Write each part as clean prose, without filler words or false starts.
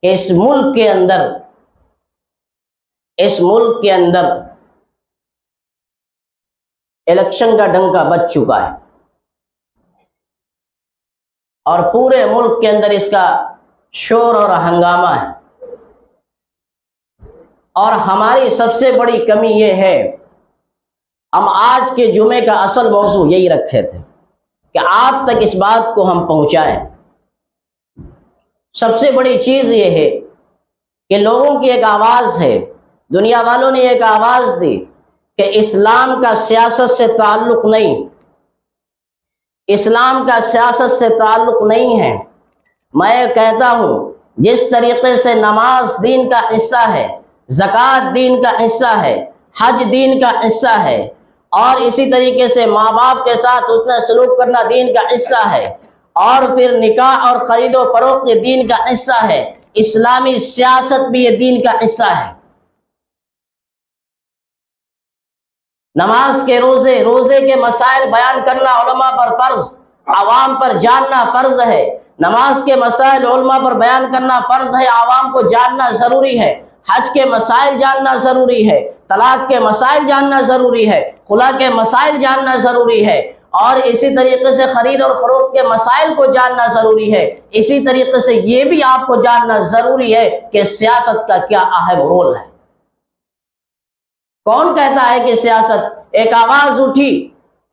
اس ملک کے اندر الیکشن کا ڈنکا بج چکا ہے اور پورے ملک کے اندر اس کا شور اور ہنگامہ ہے۔ اور ہماری سب سے بڑی کمی یہ ہے، ہم آج کے جمعے کا اصل موضوع یہی رکھے تھے کہ آپ تک اس بات کو ہم پہنچائیں۔ سب سے بڑی چیز یہ ہے کہ لوگوں کی ایک آواز ہے، دنیا والوں نے ایک آواز دی کہ اسلام کا سیاست سے تعلق نہیں، اسلام کا سیاست سے تعلق نہیں ہے۔ میں کہتا ہوں جس طریقے سے نماز دین کا حصہ ہے، زکوٰۃ دین کا حصہ ہے، حج دین کا حصہ ہے، اور اسی طریقے سے ماں باپ کے ساتھ حسن سلوک کرنا دین کا حصہ ہے، اور پھر نکاح اور خرید و فروخت یہ دین کا حصہ ہے، اسلامی سیاست بھی یہ دین کا حصہ ہے۔ نماز کے روزے کے مسائل بیان کرنا علماء پر فرض، عوام پر جاننا فرض ہے۔ نماز کے مسائل علماء پر بیان کرنا فرض ہے، عوام کو جاننا ضروری ہے۔ حج کے مسائل جاننا ضروری ہے، طلاق کے مسائل جاننا ضروری ہے، خلا کے مسائل جاننا ضروری ہے، اور اسی طریقے سے خرید اور فروخت کے مسائل کو جاننا ضروری ہے۔ اسی طریقے سے یہ بھی آپ کو جاننا ضروری ہے کہ سیاست کا کیا اہم رول ہے۔ کون کہتا ہے کہ سیاست؟ ایک آواز اٹھی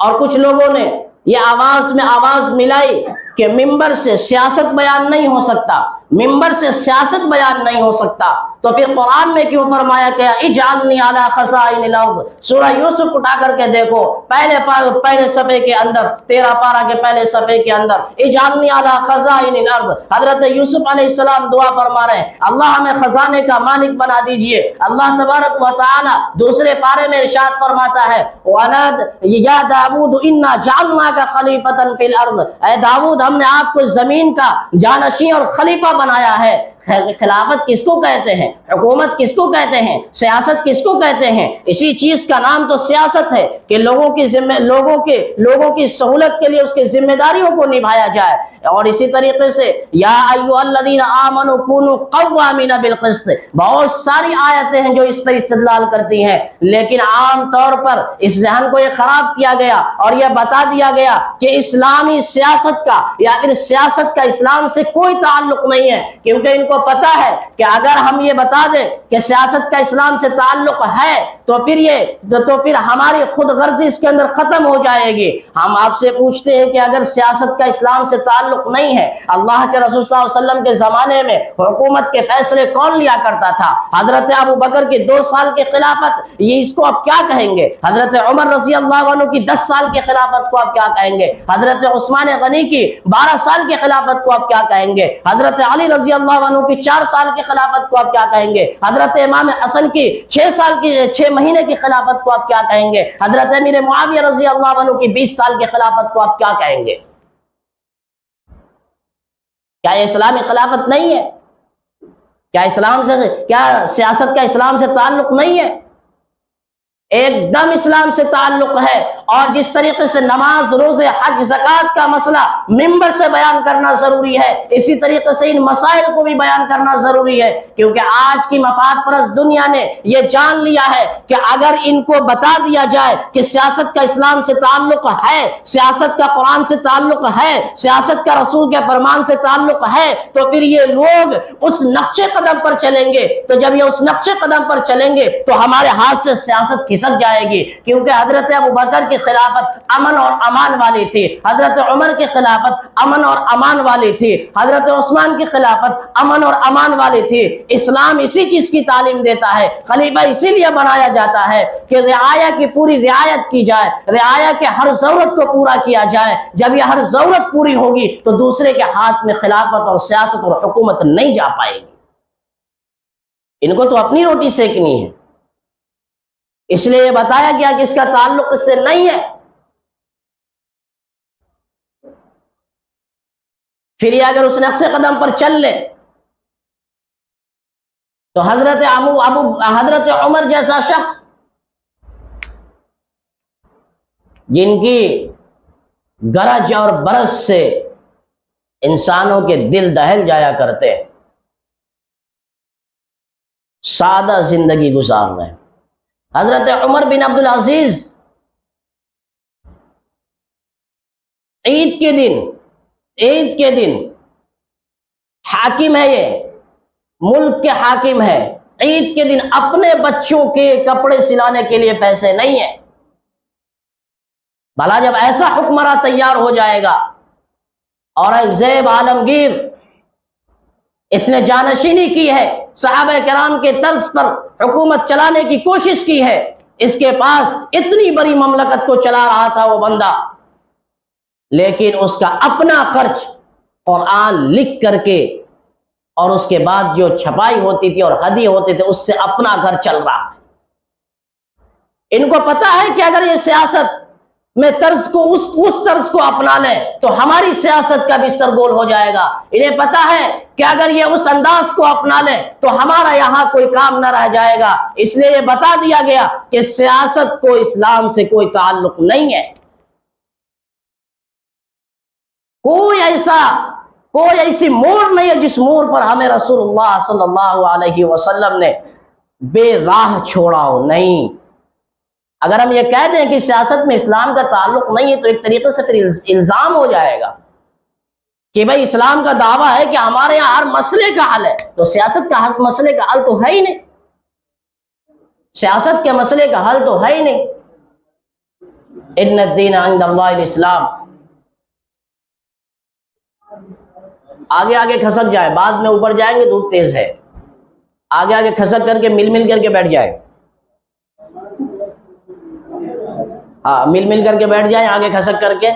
اور کچھ لوگوں نے یہ آواز میں آواز ملائی کہ ممبر سے سیاست بیان نہیں ہو سکتا، ممبر سے سیاست بیان نہیں ہو سکتا، تو پھر قرآن میں کیوں فرمایا کہ اجعلنی علی خزائن الارض؟ سورہ یوسف اٹھا کر کے دیکھو، پہلے صفحے کے اندر، 13 پارہ کے پہلے صفحے کے اندر اجعلنی علی خزائن الارض، حضرت یوسف علیہ السلام دعا فرما رہے ہیں، اللہ ہمیں خزانے کا مالک بنا دیجئے۔ اللہ تبارک و تعالی دوسرے پارے میں ارشاد فرماتا ہے یا داؤد انا جعلناک خلیفۃ فی الارض، اے داؤد ہم نے آپ کو زمین کا جانشین اور خلیفہ بنایا ہے۔ خلافت کس کو کہتے ہیں؟ حکومت کس کو کہتے ہیں؟ سیاست کس کو کہتے ہیں؟ اسی چیز کا نام تو سیاست ہے کہ لوگوں کی سہولت کے لیے اس کی ذمہ داریوں کو نبھایا جائے۔ اور اسی طریقے سے یا ایھا الذین آمنوا کونوا قوامین بالقسط، بہت ساری آیتیں ہیں جو اس پر استدلال کرتی ہیں، لیکن عام طور پر اس ذہن کو یہ خراب کیا گیا اور یہ بتا دیا گیا کہ اسلامی سیاست کا یا پھر سیاست کا اسلام سے کوئی تعلق نہیں ہے، کیونکہ ان کو پتا ہے کہ اگر ہم یہ بتا دیں کہ سیاست کا اسلام سے تعلق ہے تو پھر ہماری خود غرضی اس کے اندر ختم ہو جائے گی۔ ہم آپ سے پوچھتے ہیں کہ اگر سیاست کا اسلام سے تعلق نہیں ہے، اللہ کے رسول صلی اللہ علیہ وسلم کے زمانے میں حکومت کے فیصلے کون لیا کرتا تھا؟ حضرت ابو بکر کی 2 سال کی خلافت، یہ اس کو آپ کیا کہیں گے؟ حضرت عمر رضی اللہ عنہ کی 10 سال کی خلافت کو آپ کیا کہیں گے؟ حضرت عثمان غنی کی 12 سال کی خلافت کو آپ کیا کہیں گے؟ حضرت علی رضی اللہ عنہ کی 4 سال کی خلافت کو آپ کیا کہیں گے؟ حضرت امام حسن کی 6 مہینے کی خلافت کو آپ کیا کہیں گے؟ حضرت امیر معاویہ رضی اللہ عنہ کی 20 سال کی خلافت کو آپ کیا کہیں گے؟ کیا یہ اسلامی خلافت نہیں ہے؟ کیا سیاست کا اسلام سے تعلق نہیں ہے؟ ایک دم اسلام سے تعلق ہے۔ اور جس طریقے سے نماز، روزے، حج، زکوٰۃ کا مسئلہ ممبر سے بیان کرنا ضروری ہے، اسی طریقے سے ان مسائل کو بھی بیان کرنا ضروری ہے، کیونکہ آج کی مفاد پرست دنیا نے یہ جان لیا ہے کہ اگر ان کو بتا دیا جائے کہ سیاست کا اسلام سے تعلق ہے، سیاست کا قرآن سے تعلق ہے، سیاست کا رسول کے فرمان سے تعلق ہے، تو پھر یہ لوگ اس نقشے قدم پر چلیں گے۔ تو جب یہ اس نقشے قدم پر چلیں گے تو ہمارے ہاتھ سے سیاست کھسک جائے گی، کیونکہ حضرت ابو بکر کی خلافت امن اور امان والی تھی، حضرت عمر کی خلافت امن اور امان والی تھی، حضرت عثمان کی خلافت امن اور امان والی تھی۔ اسلام اسی چیز کی تعلیم دیتا ہے، خلیفہ اسی لیے بنایا جاتا ہے کہ رعایا کی پوری رعایت کی جائے، رعایا کے ہر ضرورت کو پورا کیا جائے۔ جب یہ ہر ضرورت پوری ہوگی تو دوسرے کے ہاتھ میں خلافت اور سیاست اور حکومت نہیں جا پائے گی۔ ان کو تو اپنی روٹی سیکنی ہے، اس لیے یہ بتایا گیا کہ اس کا تعلق اس سے نہیں ہے۔ پھر یہ اگر اس نقشے قدم پر چل لے تو حضرت عمر جیسا شخص جن کی گرج اور برس سے انسانوں کے دل دہل جایا کرتے، سادہ زندگی گزار رہے ہیں۔ حضرت عمر بن عبدالعزیز عید کے دن حاکم ہے، یہ ملک کے حاکم ہے، عید کے دن اپنے بچوں کے کپڑے سلانے کے لیے پیسے نہیں ہیں۔ بھلا جب ایسا حکمراں تیار ہو جائے گا اور ایک زیب عالمگیر اس نے جانشینی کی ہے، صحابہ کرام کے طرز پر حکومت چلانے کی کوشش کی ہے، اس کے پاس اتنی بڑی مملکت کو چلا رہا تھا وہ بندہ، لیکن اس کا اپنا خرچ قرآن لکھ کر کے اور اس کے بعد جو چھپائی ہوتی تھی اور ہدیے ہوتے تھے اس سے اپنا گھر چل رہا ہے۔ ان کو پتا ہے کہ اگر یہ سیاست میں طرز کو اس طرز کو اپنا لیں تو ہماری سیاست کا بستر گول ہو جائے گا۔ انہیں پتا ہے کہ اگر یہ اس انداز کو اپنا لیں تو ہمارا یہاں کوئی کام نہ رہ جائے گا، اس لیے یہ بتا دیا گیا کہ سیاست کو اسلام سے کوئی تعلق نہیں ہے۔ کوئی ایسی موڑ نہیں ہے جس موڑ پر ہمیں رسول اللہ صلی اللہ علیہ وسلم نے بے راہ چھوڑا ہو، نہیں۔ اگر ہم یہ کہہ دیں کہ سیاست میں اسلام کا تعلق نہیں ہے تو ایک طریقے سے پھر الزام ہو جائے گا کہ بھئی اسلام کا دعویٰ ہے کہ ہمارے یہاں ہر مسئلے کا حل ہے، تو سیاست کا مسئلے کا حل تو ہے ہی نہیں، سیاست کے مسئلے کا حل تو ہے ہی نہیں۔ ان الدین عند اللہ الاسلام، آگے کھسک جائے، بعد میں اوپر جائیں گے دودھ تیز ہے، آگے کھسک کر کے مل کر کے بیٹھ جائے، ہاں مل کر کے بیٹھ جائیں آگے کھسک کر کے۔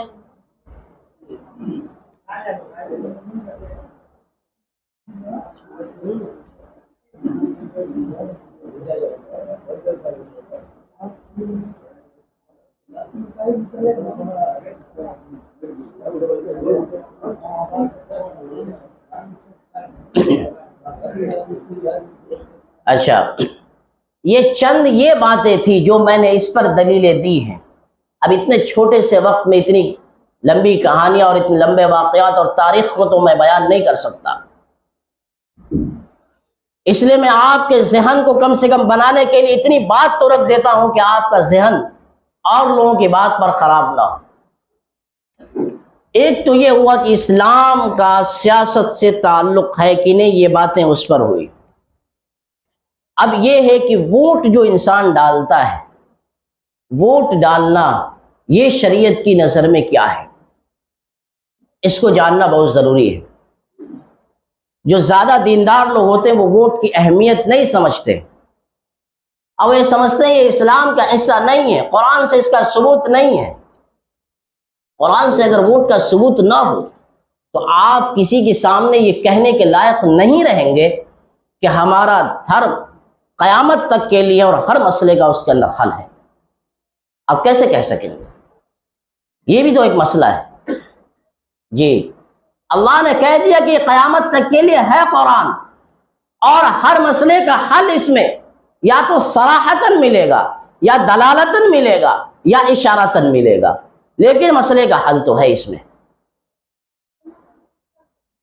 اچھا، یہ باتیں تھی جو میں نے اس پر دلیلیں دی ہیں۔ اب اتنے چھوٹے سے وقت میں اتنی لمبی کہانیاں اور اتنے لمبے واقعات اور تاریخ کو تو میں بیان نہیں کر سکتا، اس لیے میں آپ کے ذہن کو کم سے کم بنانے کے لیے اتنی بات تو رکھ دیتا ہوں کہ آپ کا ذہن اور لوگوں کی بات پر خراب نہ ہو۔ ایک تو یہ ہوا کہ اسلام کا سیاست سے تعلق ہے کہ نہیں، یہ باتیں اس پر ہوئی۔ اب یہ ہے کہ ووٹ جو انسان ڈالتا ہے، ووٹ ڈالنا یہ شریعت کی نظر میں کیا ہے، اس کو جاننا بہت ضروری ہے۔ جو زیادہ دیندار لوگ ہوتے ہیں وہ ووٹ کی اہمیت نہیں سمجھتے، اور یہ سمجھتے ہیں یہ اسلام کا حصہ نہیں ہے، قرآن سے اس کا ثبوت نہیں ہے۔ قرآن سے اگر ووٹ کا ثبوت نہ ہو تو آپ کسی کے سامنے یہ کہنے کے لائق نہیں رہیں گے کہ ہمارا دھرم قیامت تک کے لیے اور ہر مسئلے کا اس کے اندر حل ہے۔ آپ کیسے کہہ سکیں گے؟ یہ بھی تو ایک مسئلہ ہے۔ جی، اللہ نے کہہ دیا کہ یہ قیامت تک کے لیے ہے قرآن، اور ہر مسئلے کا حل اس میں یا تو صراحتاً ملے گا، یا دلالتاً ملے گا، یا اشارتاً ملے گا، لیکن مسئلے کا حل تو ہے اس میں۔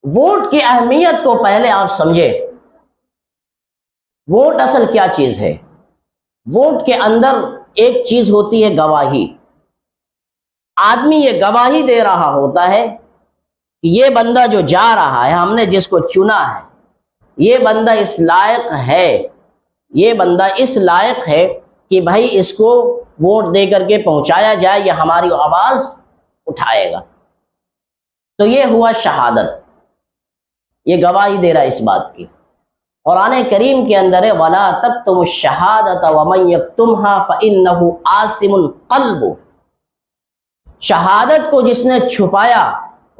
ووٹ کی اہمیت کو پہلے آپ سمجھے۔ ووٹ اصل کیا چیز ہے؟ ووٹ کے اندر ایک چیز ہوتی ہے گواہی۔ آدمی یہ گواہی دے رہا ہوتا ہے کہ یہ بندہ جو جا رہا ہے، ہم نے جس کو چنا ہے، یہ بندہ اس لائق ہے، یہ بندہ اس لائق ہے کہ بھائی اس کو ووٹ دے کر کے پہنچایا جائے، یہ ہماری آواز اٹھائے گا۔ تو یہ ہوا شہادت، یہ گواہی دے رہا ہے اس بات کی۔ قرآن کریم کے اندر ہے وَلَا تَكْتُمُ الشَّهَادَةَ وَمَنْ يَكْتُمْهَا فَإِنَّهُ آثِمٌ قَلْبُهُ، شہادت کو جس نے چھپایا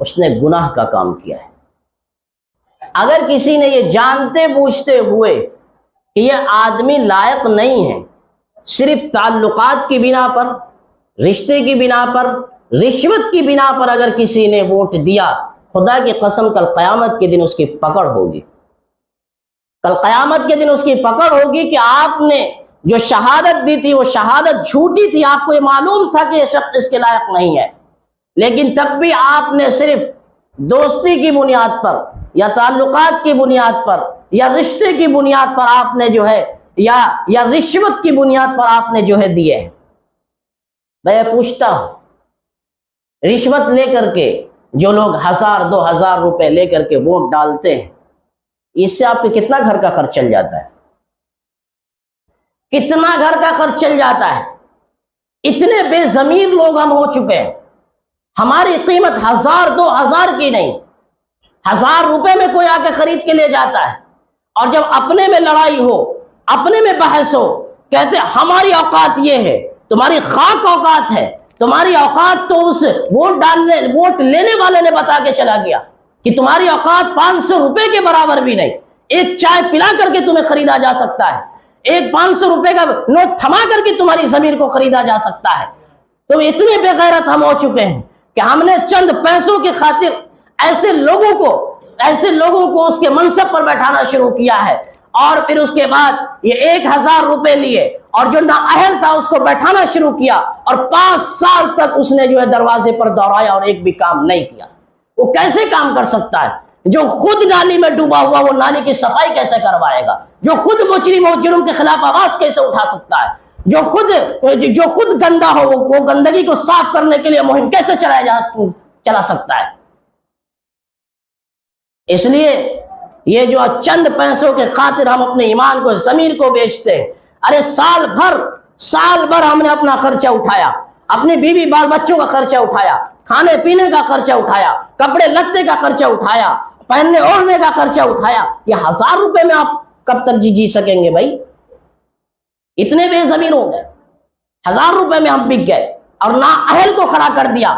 اس نے گناہ کا کام کیا ہے۔ اگر کسی نے یہ جانتے بوجھتے ہوئے کہ یہ آدمی لائق نہیں ہے، صرف تعلقات کی بنا پر، رشتے کی بنا پر، رشوت کی بنا پر اگر کسی نے ووٹ دیا، خدا کی قسم کل قیامت کے دن اس کی پکڑ ہوگی۔ کل قیامت کے دن اس کی پکڑ ہوگی کہ آپ نے جو شہادت دی تھی وہ شہادت جھوٹی تھی، آپ کو یہ معلوم تھا کہ یہ شخص اس کے لائق نہیں ہے، لیکن تب بھی آپ نے صرف دوستی کی بنیاد پر یا تعلقات کی بنیاد پر یا رشتے کی بنیاد پر آپ نے جو ہے یا رشوت کی بنیاد پر آپ نے جو ہے دیے ہیں؟ میں پوچھتا ہوں، رشوت لے کر کے جو لوگ 1000 2000 روپے لے کر کے ووٹ ڈالتے ہیں، اس سے آپ کے کتنا گھر کا خرچ چل جاتا ہے؟ کتنا گھر کا خرچ چل جاتا ہے؟ اتنے بے ضمیر لوگ ہم ہو چکے ہیں، ہماری قیمت 1000 2000 کی نہیں، 1000 روپے میں کوئی آ کے خرید کے لے جاتا ہے، اور جب اپنے میں لڑائی ہو، اپنے میں بحث ہو، کہتے ہماری اوقات یہ ہے، تمہاری خاک اوقات ہے، تمہاری اوقات تو اس ووٹ لینے والے نے بتا کے چلا گیا کہ تمہاری اوقات 500 روپے کے برابر بھی نہیں، ایک چائے پلا کر کے تمہیں خریدا جا سکتا ہے، ایک 500 روپے کا نوٹ تھما کر کے تمہاری ضمیر کو خریدا جا سکتا ہے۔ تو اتنے بے غیرت ہم ہو چکے ہیں کہ ہم نے چند پیسوں کی خاطر ایسے لوگوں کو اس کے منصب پر بیٹھانا شروع کیا ہے، اور پھر اس کے بعد یہ 1000 روپے لیے اور جو نااہل تھا اس کو بیٹھانا شروع کیا، اور 5 سال تک اس نے جو ہے دروازے پر دوڑایا اور ایک بھی کام نہیں کیا۔ وہ کیسے کام کر سکتا ہے؟ جو خود نالی میں ڈوبا ہوا وہ نالی کی صفائی کیسے کروائے گا؟ جو خود مجرم ہو جرم کے خلاف آواز کیسے اٹھا سکتا ہے؟ جو خود گندا ہو وہ گندگی کو صاف کرنے کے لیے مہم کیسے چلا سکتا ہے؟ اس لیے یہ جو چند پیسوں کے خاطر ہم اپنے ایمان کو، ضمیر کو بیچتے ہیں۔ ارے سال بھر ہم نے اپنا خرچہ اٹھایا، اپنی بیوی بال بچوں کا خرچہ اٹھایا، کھانے پینے کا خرچہ اٹھایا، کپڑے لتے کا خرچہ اٹھایا، پہننے اوڑھنے کا خرچہ اٹھایا، یہ 1000 روپے میں آپ کب تک جی سکیں گے بھائی؟ اتنے بے ضمیر ہو گئے، 1000 روپے میں ہم بک گئے اور نااہل کو کھڑا کر دیا۔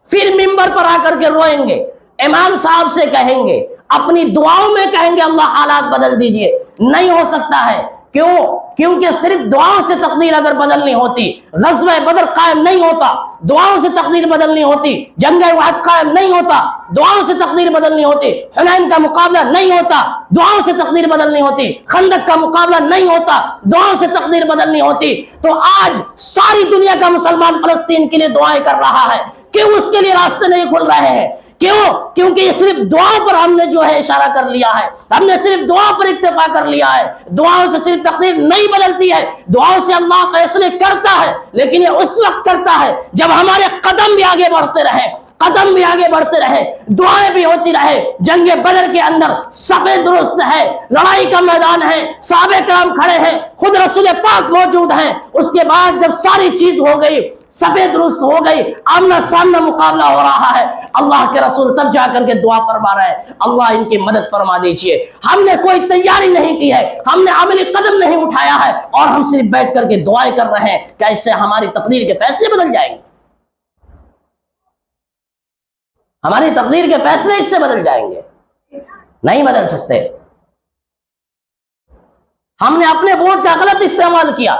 پھر ممبر پر آ کر کے روئیں گے، امام صاحب سے کہیں گے، اپنی دعاؤں میں کہیں گے اللہ حالات بدل دیجئے۔ نہیں ہو سکتا ہے، کیونکہ صرف دعاؤں سے تقدیر اگر بدلنی ہوتی، غزوہ بدر قائم نہیں ہوتا، دعاؤں سے تقدیر بدلنی ہوتی، جنگ احد قائم نہیں ہوتا، دعاؤں سے تقدیر بدلنی ہوتی، حنین کا مقابلہ نہیں ہوتا، دعاؤں سے تقدیر بدلنی ہوتی، خندق کا مقابلہ نہیں ہوتا، دعاؤں سے تقدیر بدلنی ہوتی۔ تو آج ساری دنیا کا مسلمان فلسطین کے لیے دعائیں کر رہا ہے، کیوں اس کے لیے راستے نہیں کھل رہے ہیں؟ کیونکہ یہ صرف دعاؤں پر ہم نے جو ہے اشارہ کر لیا ہے، ہم نے صرف دعا پر اکتفا کر لیا ہے۔ دعاؤں سے صرف تقدیر نہیں بدلتی ہے، دعاؤں سے اللہ فیصلے کرتا ہے، لیکن یہ اس وقت کرتا ہے جب ہمارے قدم بھی آگے بڑھتے رہے، دعائیں بھی ہوتی رہے۔ جنگ بدر کے اندر صف درست ہے، لڑائی کا میدان ہے، صحابہ کرام کھڑے ہیں، خود رسول پاک موجود ہیں۔ اس کے بعد جب ساری چیز ہو گئی، سفید درست ہو گئی، آمنا سامنا مقابلہ ہو رہا ہے، اللہ کے رسول تب جا کر کے دعا فرما رہے ہیں، اللہ ان کی مدد فرما دیجئے۔ ہم نے کوئی تیاری نہیں کی ہے، ہم نے عملی قدم نہیں اٹھایا ہے، اور ہم صرف بیٹھ کر کے دعائیں کر رہے ہیں۔ کیا اس سے ہماری تقدیر کے فیصلے بدل جائیں گے؟ ہماری تقدیر کے فیصلے اس سے بدل جائیں گے؟ نہیں بدل سکتے۔ ہم نے اپنے ووٹ کا غلط استعمال کیا،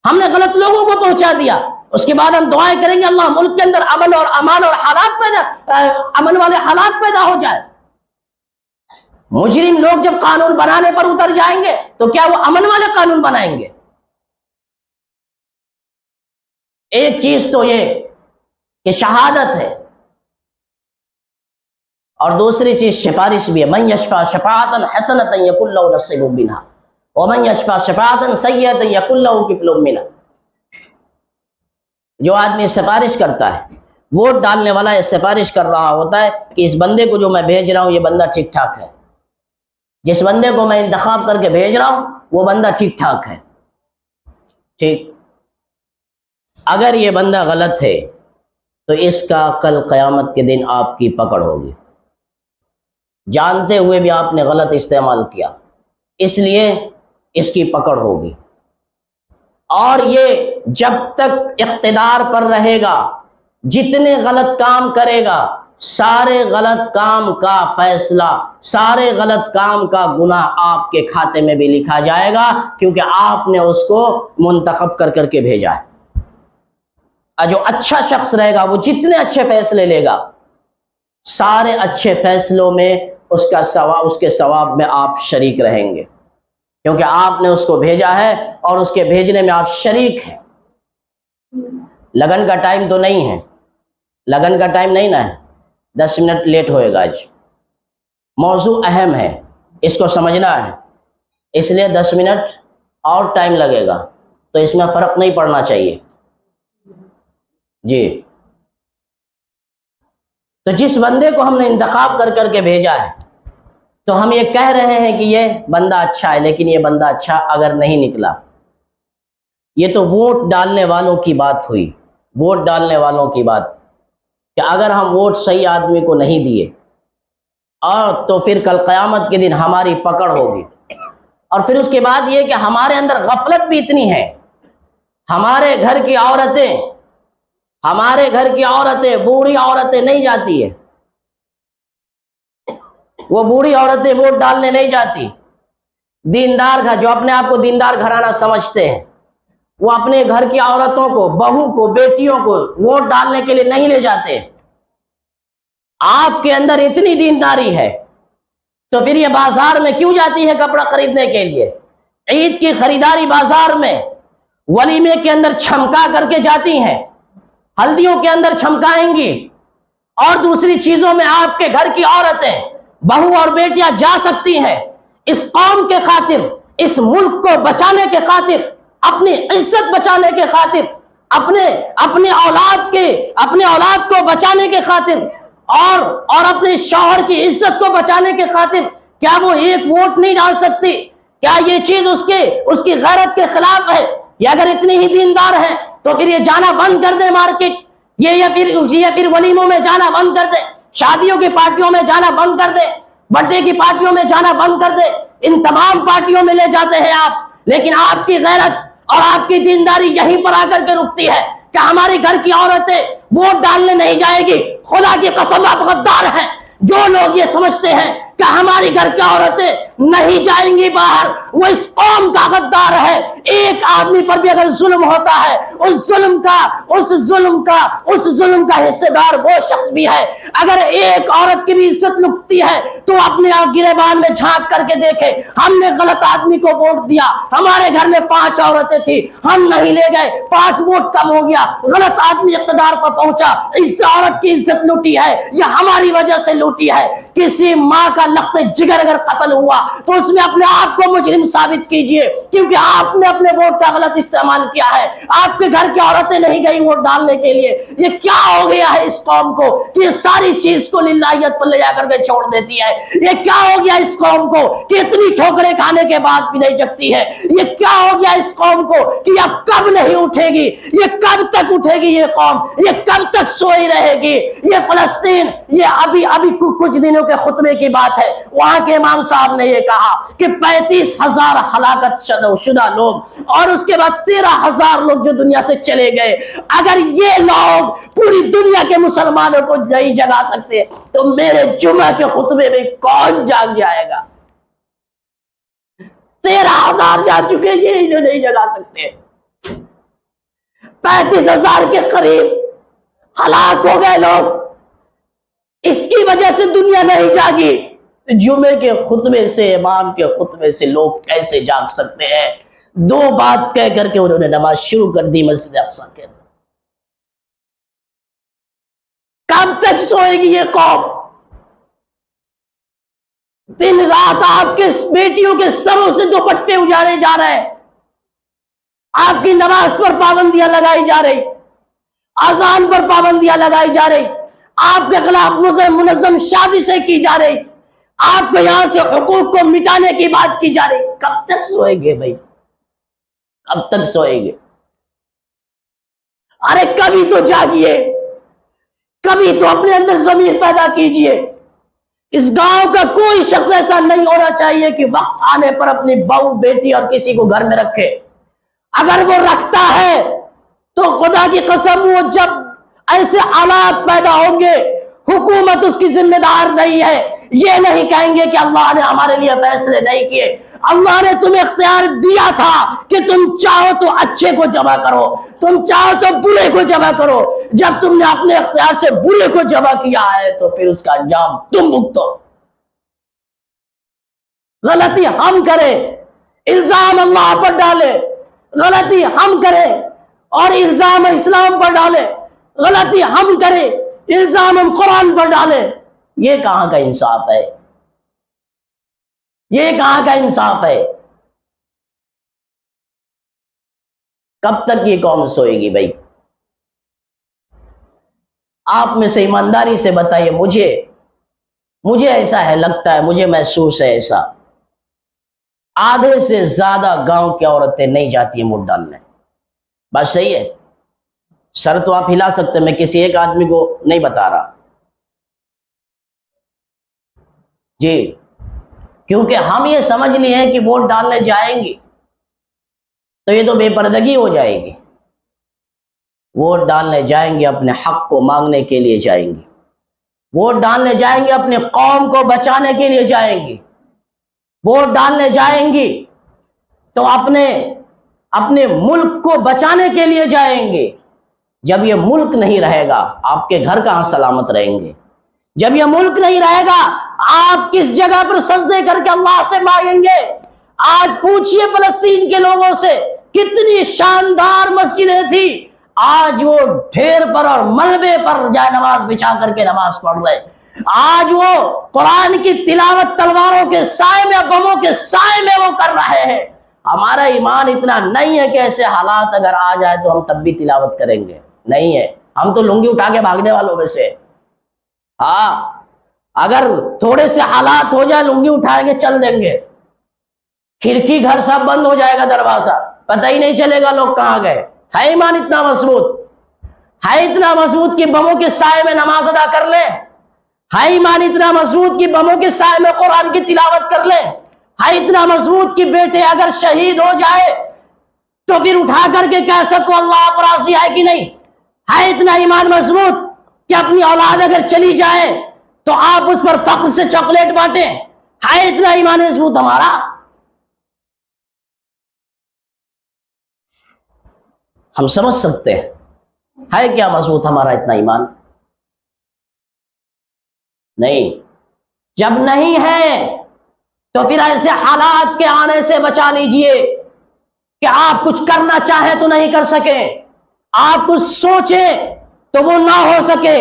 ہم نے غلط لوگوں کو پہنچا دیا، اس کے بعد ہم دعائیں کریں گے اللہ ملک کے اندر امن اور امان اور امن والے حالات پیدا ہو جائے۔ مجرم لوگ جب قانون بنانے پر اتر جائیں گے تو کیا وہ امن والے قانون بنائیں گے؟ ایک چیز تو یہ کہ شہادت ہے، اور دوسری چیز سفارش بھی ہے۔ من یشفع شفاعتا حسنۃ یکن لہ نصیب منھا ومن یشفع شفاعتا سیئۃ یکن لہ کفل منھا۔ جو آدمی سفارش کرتا ہے، ووٹ ڈالنے والا یہ سفارش کر رہا ہوتا ہے کہ اس بندے کو جو میں بھیج رہا ہوں یہ بندہ ٹھیک ٹھاک ہے، جس بندے کو میں انتخاب کر کے بھیج رہا ہوں وہ بندہ ٹھیک ٹھاک ہے۔ ٹھیک، اگر یہ بندہ غلط ہے تو اس کا کل قیامت کے دن آپ کی پکڑ ہوگی، جانتے ہوئے بھی آپ نے غلط استعمال کیا، اس لیے اس کی پکڑ ہوگی۔ اور یہ جب تک اقتدار پر رہے گا، جتنے غلط کام کرے گا، سارے غلط کام کا فیصلہ، سارے غلط کام کا گناہ آپ کے کھاتے میں بھی لکھا جائے گا، کیونکہ آپ نے اس کو منتخب کر کر کے بھیجا ہے۔ جو اچھا شخص رہے گا وہ جتنے اچھے فیصلے لے گا، سارے اچھے فیصلوں میں اس کے ثواب میں آپ شریک رہیں گے، کیونکہ آپ نے اس کو بھیجا ہے اور اس کے بھیجنے میں آپ شریک ہیں۔ لگن کا ٹائم تو نہیں ہے، لگن کا ٹائم نہیں نا ہے، 10 منٹ لیٹ ہوئے گا۔ آج موضوع اہم ہے، اس کو سمجھنا ہے، اس لیے 10 منٹ اور ٹائم لگے گا، تو اس میں فرق نہیں پڑنا چاہیے جی۔ تو جس بندے کو ہم نے انتخاب کر کر کے بھیجا ہے، تو ہم یہ کہہ رہے ہیں کہ یہ بندہ اچھا ہے، لیکن یہ بندہ اچھا اگر نہیں نکلا، یہ تو ووٹ ڈالنے والوں کی بات ہوئی، ووٹ ڈالنے والوں کی بات، کہ اگر ہم ووٹ صحیح آدمی کو نہیں دیے اور تو پھر کل قیامت کے دن ہماری پکڑ ہوگی۔ اور پھر اس کے بعد یہ کہ ہمارے اندر غفلت بھی اتنی ہے، ہمارے گھر کی عورتیں بوڑھی عورتیں نہیں جاتی ہے، وہ بوڑھی عورتیں ووٹ ڈالنے نہیں جاتی۔ دیندار جو اپنے آپ کو دیندار گھرانہ سمجھتے ہیں، وہ اپنے گھر کی عورتوں کو، بہو کو، بیٹیوں کو ووٹ ڈالنے کے لیے نہیں لے جاتے۔ آپ کے اندر اتنی دینداری ہے تو پھر یہ بازار میں کیوں جاتی ہے کپڑا خریدنے کے لیے؟ عید کی خریداری بازار میں ولیمے کے اندر چھمکا کر کے جاتی ہیں، ہلدیوں کے اندر چھمکائیں گی، اور دوسری چیزوں میں آپ کے گھر کی عورتیں، بہو اور بیٹیاں جا سکتی ہیں۔ اس قوم کے خاطر، اس ملک کو بچانے کے خاطر، اپنی عزت بچانے کے خاطر، اپنے اولاد کو بچانے کے خاطر، اور اپنے شوہر کی عزت کو بچانے کے خاطر، کیا وہ ایک ووٹ نہیں ڈال سکتی؟ کیا یہ چیز اس کی غیرت کے خلاف ہے؟ یا اگر اتنی ہی دیندار ہے تو پھر یہ جانا بند کر دے مارکیٹ، یہ پھر ولیموں میں جانا بند کر دے، شادیوں کی پارٹیوں میں جانا بند کر دے، برتھ ڈے کی پارٹیوں میں جانا بند کر دے۔ ان تمام پارٹیوں میں لے جاتے ہیں آپ، لیکن آپ کی غیرت اور آپ کی دینداری یہیں پر آ کر کے رکتی ہے کہ ہمارے گھر کی عورتیں ووٹ ڈالنے نہیں جائے گی۔ خدا کی قسم آپ غدار ہیں جو لوگ یہ سمجھتے ہیں کہ ہماری گھر کی عورتیں نہیں جائیں گی باہر، وہ اس قوم کا غدار ہے۔ ایک آدمی پر بھی اگر ظلم ہوتا ہے، اس ظلم کا حصے دار وہ شخص بھی ہے۔ اگر ایک عورت کی بھی عزت لٹتی ہے تو اپنے گریبان میں جھانک کر کے دیکھے، ہم نے غلط آدمی کو ووٹ دیا، ہمارے گھر میں 5 عورتیں تھی، ہم نہیں لے گئے، 5 ووٹ کم ہو گیا، غلط آدمی اقتدار پر پہنچا، اس عورت کی عزت لوٹی ہے، یہ ہماری وجہ سے لوٹی ہے۔ کسی ماں کا لخت جگر اگر قتل ہوا تو اس میں اپنے آپ کو مجرم ثابت کیجئے، کیونکہ آپ نے اپنے ووٹ کا غلط استعمال کیا ہے۔ آپ کے گھر کی عورتیں نہیں گئی ووٹ ڈالنے کے لیے۔ یہ کیا ہو گیا ہے اس قوم کو کہ یہ ساری چیز کو للہیت پر لے جا کر کے چھوڑ دیتی ہے؟ یہ کیا ہو گیا اس قوم کو کہ اتنی ٹھوکریں کھانے کے بعد بھی نہیں جگتی ہے؟ یہ کیا ہو گیا اس قوم کو کہ یہ کب نہیں اٹھے گی؟ یہ کب تک اٹھے گی یہ قوم؟ یہ کب تک سوئی رہے گی؟ یہ فلسطین، یہ ابھی کچھ دنوں کے خطبے کی بات ہے، وہاں کے امام صاحب نے یہ کہا کہ 35,000 ہلاکت شدہ لوگ، اور اس کے بعد 13,000 لوگ جو دنیا سے چلے گئے۔ اگر یہ لوگ پوری دنیا کے مسلمانوں کو نہیں جگا سکتے تو میرے جمعہ کے خطبے میں کون جاگ جائے گا؟ 13,000 جا چکے، یہ انہیں نہیں جگا سکتے۔ 35,000 کے قریب ہلاک ہو گئے لوگ، اس کی وجہ سے دنیا نہیں جاگی۔ جمعے کے خطبے سے، امام کے خطبے سے لوگ کیسے جاگ سکتے ہیں؟ 2 بات کہہ کر کے انہوں نے نماز شروع کر دی مسجد اقصی کے اندر۔ کب تک سوئے گی یہ قوم؟ دن رات آپ کے بیٹیوں کے سروں سے دوپٹے اجاڑے جا رہے ہیں، آپ کی نماز پر پابندیاں لگائی جا رہی، اذان پر پابندیاں لگائی جا رہی، آپ کے خلاف منظم شادی سے کی جا رہی، آپ کو یہاں سے حقوق کو مٹانے کی بات کی جا رہی۔ کب تک سوئے گے بھائی؟ کب تک سوئے گے؟ ارے کبھی تو جاگیے، کبھی تو اپنے اندر ضمیر پیدا کیجئے۔ اس گاؤں کا کوئی شخص ایسا نہیں ہونا چاہیے کہ وقت آنے پر اپنی بہو، بیٹی اور کسی کو گھر میں رکھے۔ اگر وہ رکھتا ہے تو خدا کی قسم، وہ جب ایسے حالات پیدا ہوں گے، حکومت اس کی ذمہ دار نہیں ہے۔ یہ نہیں کہیں گے کہ اللہ نے ہمارے لیے فیصلے نہیں کیے۔ اللہ نے تمہیں اختیار دیا تھا کہ تم چاہو تو اچھے کو جمع کرو، تم چاہو تو برے کو جمع کرو۔ جب تم نے اپنے اختیار سے برے کو جمع کیا ہے تو پھر اس کا انجام تم بھگتو۔ غلطی ہم کریں، الزام اللہ پر ڈالے، غلطی ہم کریں اور الزام اسلام پر ڈالے، غلطی ہم کریں، الزام ہم قرآن پر ڈالے، یہ کہاں کا انصاف ہے؟ یہ کہاں کا انصاف ہے؟ کب تک یہ قوم سوئے گی بھائی؟ آپ میں سے ایمانداری سے بتائیے، مجھے ایسا ہے، لگتا ہے، مجھے محسوس ہے ایسا، آدھے سے زیادہ گاؤں کی عورتیں نہیں جاتی ہیں ووٹ ڈالنے۔ بات صحیح ہے؟ سر تو آپ ہلا سکتے ہیں، میں کسی ایک آدمی کو نہیں بتا رہا جی، کیونکہ ہم یہ سمجھ لیے ہیں کہ ووٹ ڈالنے جائیں گی تو یہ تو بے پردگی ہو جائے گی۔ ووٹ ڈالنے جائیں گے اپنے حق کو مانگنے کے لیے جائیں گے، ووٹ ڈالنے جائیں گے اپنے قوم کو بچانے کے لیے جائیں گے، ووٹ ڈالنے جائیں گی تو اپنے ملک کو بچانے کے لیے جائیں گے۔ جب یہ ملک نہیں رہے گا آپ کے گھر کہاں سلامت رہیں گے؟ جب یہ ملک نہیں رہے گا آپ کس جگہ پر سجدے کر کے اللہ سے مانگیں گے؟ آج پوچھئے فلسطین کے لوگوں سے، کتنی شاندار مسجدیں تھی، آج وہ ڈھیر پر اور ملبے پر جائے نماز بچھا کر کے نماز پڑھ رہے۔ آج وہ قرآن کی تلاوت تلواروں کے سائے میں، بموں کے سائے میں وہ کر رہے ہیں۔ ہمارا ایمان اتنا نہیں ہے کہ ایسے حالات اگر آ جائے تو ہم تب بھی تلاوت کریں گے، نہیں ہے، ہم تو لنگی اٹھا کے بھاگنے والوں میں سے۔ ہاں، اگر تھوڑے سے حالات ہو جائے لنگی اٹھائیں گے، چل دیں گے، کھڑکی گھر سب بند ہو جائے گا، دروازہ پتہ ہی نہیں چلے گا لوگ کہاں گئے۔ ہے ایمان اتنا مضبوط؟ ہے اتنا مضبوط کہ بموں کے سائے میں نماز ادا کر لیں؟ ہے ایمان اتنا مضبوط کہ بموں کے سائے میں قرآن کی تلاوت کر لیں؟ ہے اتنا مضبوط کہ بیٹے اگر شہید ہو جائے تو پھر اٹھا کر کے کہہ سکو اللہ آپ راضی ہے کہ نہیں؟ ہے اتنا ایمان مضبوط کہ اپنی اولاد اگر چلی جائے تو آپ اس پر فخر سے چاکلیٹ بانٹیں؟ ہے اتنا ایمان مضبوط ہمارا؟ ہم سمجھ سکتے ہیں ہے کیا مضبوط ہمارا اتنا ایمان؟ نہیں۔ جب نہیں ہے تو پھر ایسے حالات کے آنے سے بچا لیجئے کہ آپ کچھ کرنا چاہیں تو نہیں کر سکیں، آپ کچھ سوچیں تو وہ نہ ہو سکے۔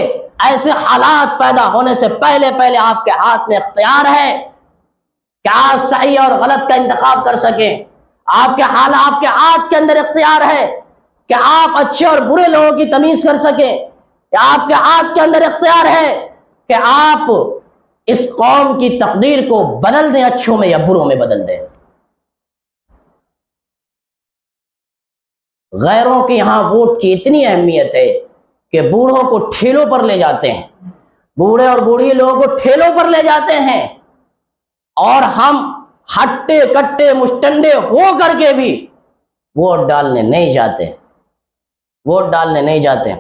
ایسے حالات پیدا ہونے سے پہلے آپ کے ہاتھ میں اختیار ہے کہ آپ صحیح اور غلط کا انتخاب کر سکیں۔ آپ کے ہاتھ کے اندر اختیار ہے کہ آپ اچھے اور برے لوگوں کی تمیز کر سکیں۔ آپ کے ہاتھ کے اندر اختیار ہے کہ آپ اس قوم کی تقدیر کو بدل دیں، اچھوں میں یا بروں میں بدل دیں۔ غیروں کے یہاں ووٹ کی اتنی اہمیت ہے کہ بوڑھوں کو ٹھیلوں پر لے جاتے ہیں، بوڑھے اور بوڑھی لوگوں کو ٹھیلوں پر لے جاتے ہیں، اور ہم ہٹے کٹے مشٹنڈے ہو کر کے بھی ووٹ ڈالنے نہیں جاتے۔ ووٹ ڈالنے نہیں جاتے۔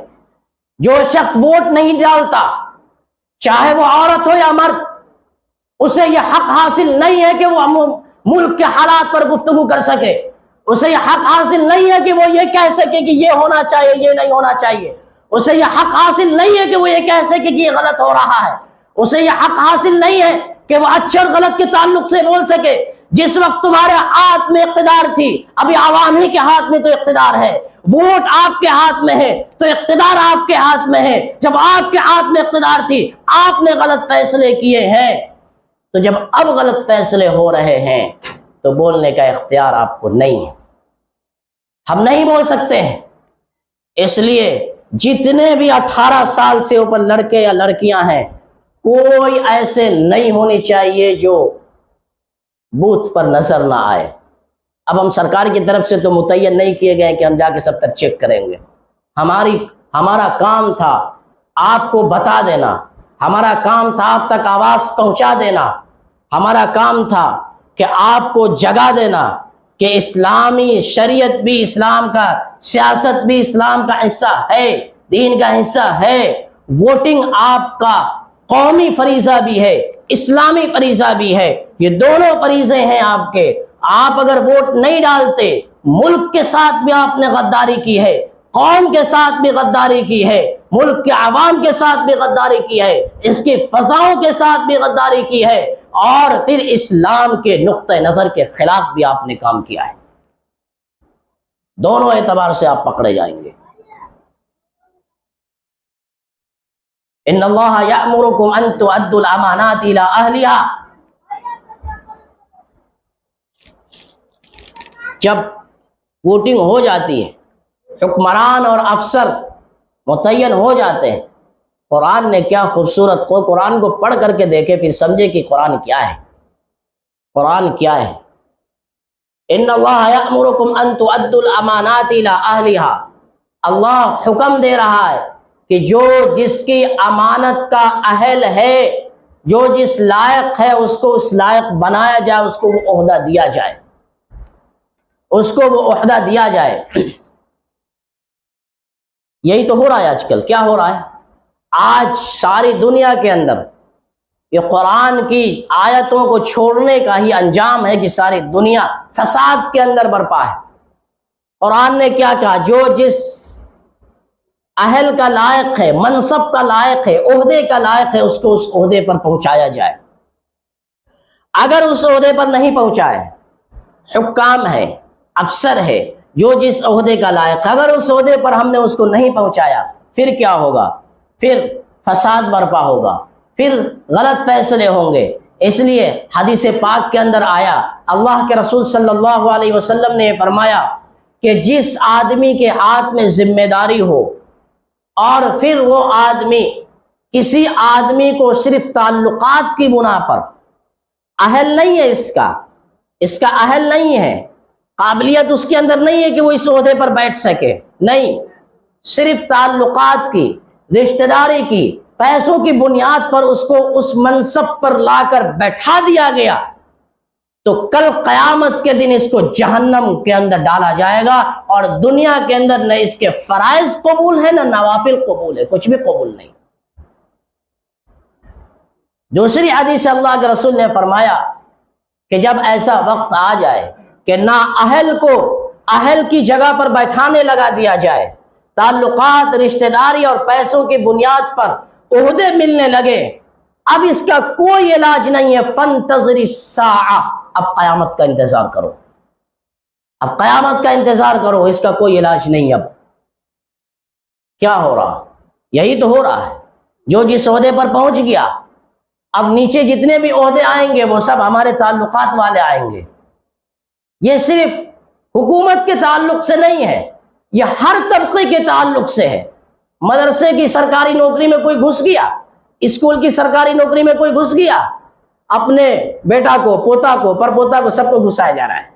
جو شخص ووٹ نہیں ڈالتا، چاہے وہ عورت ہو یا مرد، اسے یہ حق حاصل نہیں ہے کہ وہ ملک کے حالات پر گفتگو کر سکے، اسے یہ حق حاصل نہیں ہے کہ وہ یہ کہہ سکے کہ یہ ہونا چاہیے، یہ نہیں ہونا چاہیے، اسے یہ حق حاصل نہیں ہے کہ وہ یہ کہہ سکے کہ یہ غلط ہو رہا ہے، اسے یہ حق حاصل نہیں ہے کہ وہ اچھے اور غلط کے تعلق سے بول سکے۔ جس وقت تمہارے ہاتھ میں اقتدار تھی، ابھی عوام ہی کے ہاتھ میں تو اقتدار ہے، ووٹ آپ کے ہاتھ میں ہے تو اقتدار آپ کے ہاتھ میں ہے۔ جب آپ کے ہاتھ میں اقتدار تھی، آپ نے غلط فیصلے کیے ہیں، تو جب اب غلط فیصلے ہو رہے ہیں تو بولنے کا اختیار آپ کو نہیں ہے، ہم نہیں بول سکتے ہیں۔ اس لیے جتنے بھی 18 سال سے اوپر لڑکے یا لڑکیاں ہیں، کوئی ایسے نہیں ہونی چاہیے جو بوتھ پر نظر نہ آئے۔ اب ہم سرکار کی طرف سے تو متعین نہیں کیے گئے کہ ہم جا کے 70 چیک کریں گے، ہمارا کام تھا آپ کو بتا دینا، ہمارا کام تھا آپ تک آواز پہنچا دینا، ہمارا کام تھا کہ آپ کو جگا دینا کہ اسلامی شریعت بھی اسلام کا، سیاست بھی اسلام کا حصہ ہے، دین کا حصہ ہے۔ ووٹنگ آپ کا قومی فریضہ بھی ہے، اسلامی فریضہ بھی ہے، یہ دونوں فریضے ہیں آپ کے۔ آپ اگر ووٹ نہیں ڈالتے، ملک کے ساتھ بھی آپ نے غداری کی ہے، قوم کے ساتھ بھی غداری کی ہے، ملک کے عوام کے ساتھ بھی غداری کی ہے، اس کی فضاؤں کے ساتھ بھی غداری کی ہے، اور پھر اسلام کے نقطہ نظر کے خلاف بھی آپ نے کام کیا ہے۔ دونوں اعتبار سے آپ پکڑے جائیں گے۔ ان اللہ یأمرکم ان تؤدوا الامانات الی اہلہا، جب ووٹنگ ہو جاتی ہے، حکمران اور افسر متعین ہو جاتے ہیں، قرآن نے کیا خوبصورت کو قرآن کو پڑھ کر کے دیکھے پھر سمجھے کہ قرآن کیا ہے، قرآن کیا ہے۔ ان اللہ یأمرکم ان تؤدوا الامانات الی اہلھا، اللہ حکم دے رہا ہے کہ جو جس کی امانت کا اہل ہے، جو جس لائق ہے، اس کو اس لائق بنایا جائے، اس کو وہ عہدہ دیا جائے، اس کو وہ عہدہ دیا جائے۔ یہی تو ہو رہا ہے آج کل۔ کیا ہو رہا ہے آج ساری دنیا کے اندر؟ یہ قرآن کی آیتوں کو چھوڑنے کا ہی انجام ہے کہ ساری دنیا فساد کے اندر برپا ہے۔ قرآن نے کیا کہا؟ جو جس اہل کا لائق ہے، منصب کا لائق ہے، عہدے کا لائق ہے، اس کو اس عہدے پر پہنچایا جائے۔ اگر اس عہدے پر نہیں پہنچائے، حکام ہے، افسر ہے، جو جس عہدے کا لائق ہے، اگر اس عہدے پر ہم نے اس کو نہیں پہنچایا، پھر کیا ہوگا؟ پھر فساد برپا ہوگا، پھر غلط فیصلے ہوں گے۔ اس لیے حدیث پاک کے اندر آیا، اللہ کے رسول صلی اللہ علیہ وسلم نے فرمایا کہ جس آدمی کے ہاتھ میں ذمہ داری ہو اور پھر وہ آدمی کسی آدمی کو صرف تعلقات کی بنا پر، اہل نہیں ہے اس کا اہل نہیں ہے، قابلیت اس کے اندر نہیں ہے کہ وہ اس عہدے پر بیٹھ سکے، نہیں، صرف تعلقات کی، رشتہ داری کی، پیسوں کی بنیاد پر اس کو اس منصب پر لا کر بیٹھا دیا گیا، تو کل قیامت کے دن اس کو جہنم کے اندر ڈالا جائے گا، اور دنیا کے اندر نہ اس کے فرائض قبول ہے، نہ نوافل قبول ہے، کچھ بھی قبول نہیں۔ دوسری حدیث اللہ کے رسول نے فرمایا کہ جب ایسا وقت آ جائے کہ نہ اہل کو اہل کی جگہ پر بیٹھانے لگا دیا جائے، تعلقات، رشتہ داری اور پیسوں کی بنیاد پر عہدے ملنے لگے، اب اس کا کوئی علاج نہیں ہے، فانتظر الساعہ، اب قیامت کا انتظار کرو، اب قیامت کا انتظار کرو، اس کا کوئی علاج نہیں۔ اب کیا ہو رہا؟ یہی تو ہو رہا ہے، جو جس عہدے پر پہنچ گیا، اب نیچے جتنے بھی عہدے آئیں گے وہ سب ہمارے تعلقات والے آئیں گے۔ یہ صرف حکومت کے تعلق سے نہیں ہے، یہ ہر طبقے کے تعلق سے ہے۔ مدرسے کی سرکاری نوکری میں کوئی گھس گیا، اسکول کی سرکاری نوکری میں کوئی گھس گیا، اپنے بیٹا کو، پوتا کو، پرپوتا کو، سب کو گھسایا جا رہا ہے۔